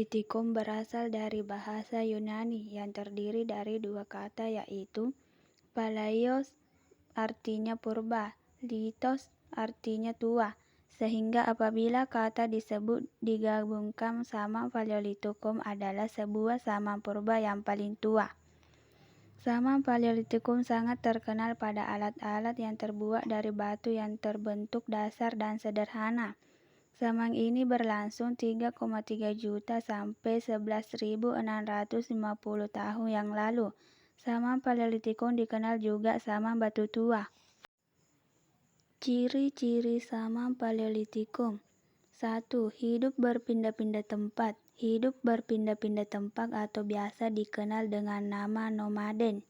Paleolitikum berasal dari bahasa Yunani yang terdiri dari dua kata yaitu palaios artinya purba, litos artinya tua, sehingga apabila kata disebut digabungkan sama Paleolitikum adalah sebuah zaman purba yang paling tua. Zaman Paleolitikum sangat terkenal pada alat-alat yang terbuat dari batu yang terbentuk dasar dan sederhana. Zaman ini berlangsung 3,3 juta sampai 11.650 tahun yang lalu. Zaman Paleolitikum dikenal juga zaman batu tua. Ciri-ciri zaman Paleolitikum. 1. Hidup berpindah-pindah tempat. Hidup berpindah-pindah tempat atau biasa dikenal dengan nama nomaden.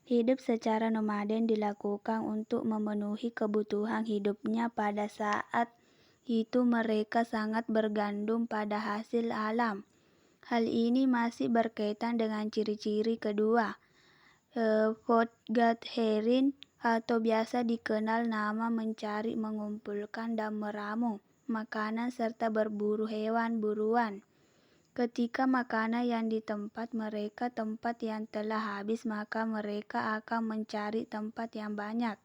Hidup secara nomaden dilakukan untuk memenuhi kebutuhan hidupnya. Pada saat itu mereka sangat bergantung pada hasil alam. Hal ini masih berkaitan dengan ciri-ciri kedua. Fortgathering atau biasa dikenal nama mencari, mengumpulkan dan meramu makanan serta berburu hewan buruan. Ketika makanan yang di tempat mereka tempat yang telah habis, maka mereka akan mencari tempat yang banyak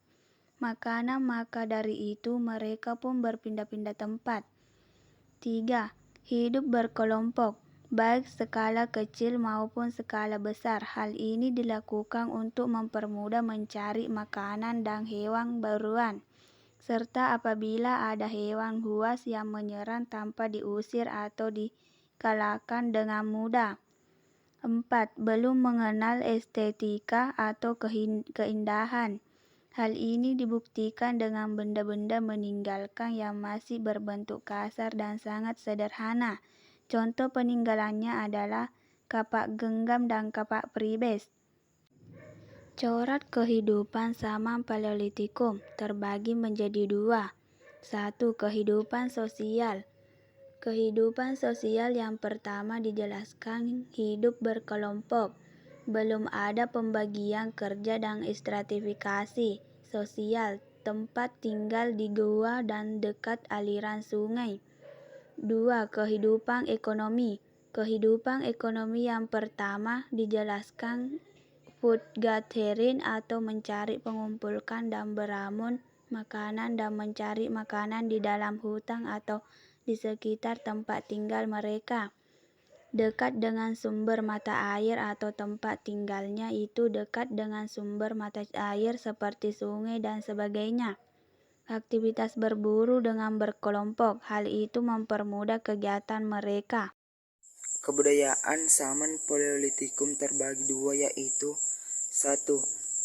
makanan, maka dari itu mereka pun berpindah-pindah tempat. 3. Hidup berkelompok, baik skala kecil maupun skala besar. Hal ini dilakukan untuk mempermudah mencari makanan dan hewan buruan, serta apabila ada hewan buas yang menyerang tanpa diusir atau dikalahkan dengan mudah. 4. Belum mengenal estetika atau keindahan. Hal ini dibuktikan dengan benda-benda meninggalkan yang masih berbentuk kasar dan sangat sederhana. Contoh peninggalannya adalah kapak genggam dan kapak pribes. Corak kehidupan zaman Paleolitikum terbagi menjadi dua. 1. Kehidupan sosial. Kehidupan sosial yang pertama dijelaskan hidup berkelompok. Belum ada pembagian kerja dan stratifikasi sosial. Tempat tinggal di gua dan dekat aliran sungai. 2. Kehidupan ekonomi. Kehidupan ekonomi yang pertama dijelaskan foodgathering atau mencari, mengumpulkan dan beramun makanan dan mencari makanan di dalam hutan atau di sekitar tempat tinggal mereka. Dekat dengan sumber mata air atau tempat tinggalnya itu dekat dengan sumber mata air seperti sungai dan sebagainya. Aktivitas berburu dengan berkelompok, hal itu mempermudah kegiatan mereka. Kebudayaan zaman Paleolitikum terbagi dua yaitu 1.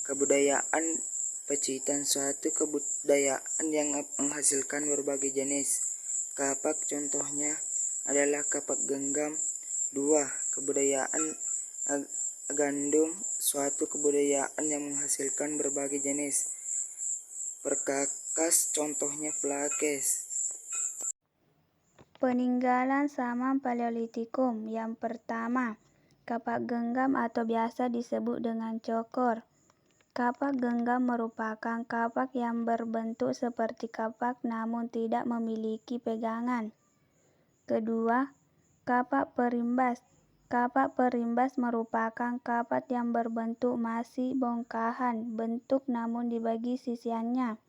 Kebudayaan pecitan, suatu kebudayaan yang menghasilkan berbagai jenis kapak, contohnya adalah kapak genggam. 2. Kebudayaan gandum, suatu kebudayaan yang menghasilkan berbagai jenis perkakas, contohnya Plakes. Peninggalan zaman Paleolitikum. Yang pertama, kapak genggam atau biasa disebut dengan cokor. Kapak genggam merupakan kapak yang berbentuk seperti kapak namun tidak memiliki pegangan. Kedua, kapak perimbas. Kapak perimbas merupakan kapak yang berbentuk masih bongkahan bentuk namun dibagi sisiannya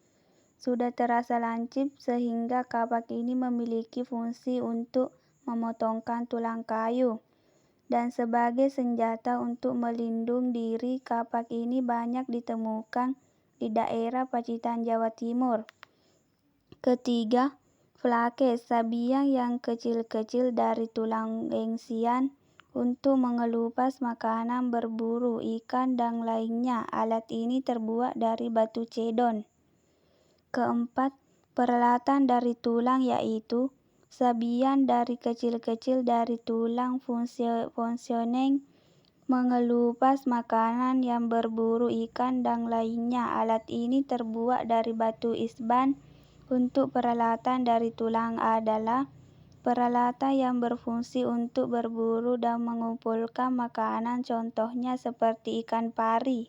sudah terasa lancip sehingga kapak ini memiliki fungsi untuk memotongkan tulang kayu dan sebagai senjata untuk melindungi diri. Kapak ini banyak ditemukan di daerah Pacitan, Jawa Timur. Ketiga, flakes, sabian yang kecil-kecil dari tulang engsian untuk mengelupas makanan, berburu ikan dan lainnya. Alat ini terbuat dari batu cedon. Keempat, peralatan dari tulang yaitu sabian dari kecil-kecil dari tulang fungsioneng mengelupas makanan yang berburu ikan dan lainnya. Alat ini terbuat dari batu isban. Untuk peralatan dari tulang adalah peralatan yang berfungsi untuk berburu dan mengumpulkan makanan, contohnya seperti ikan pari.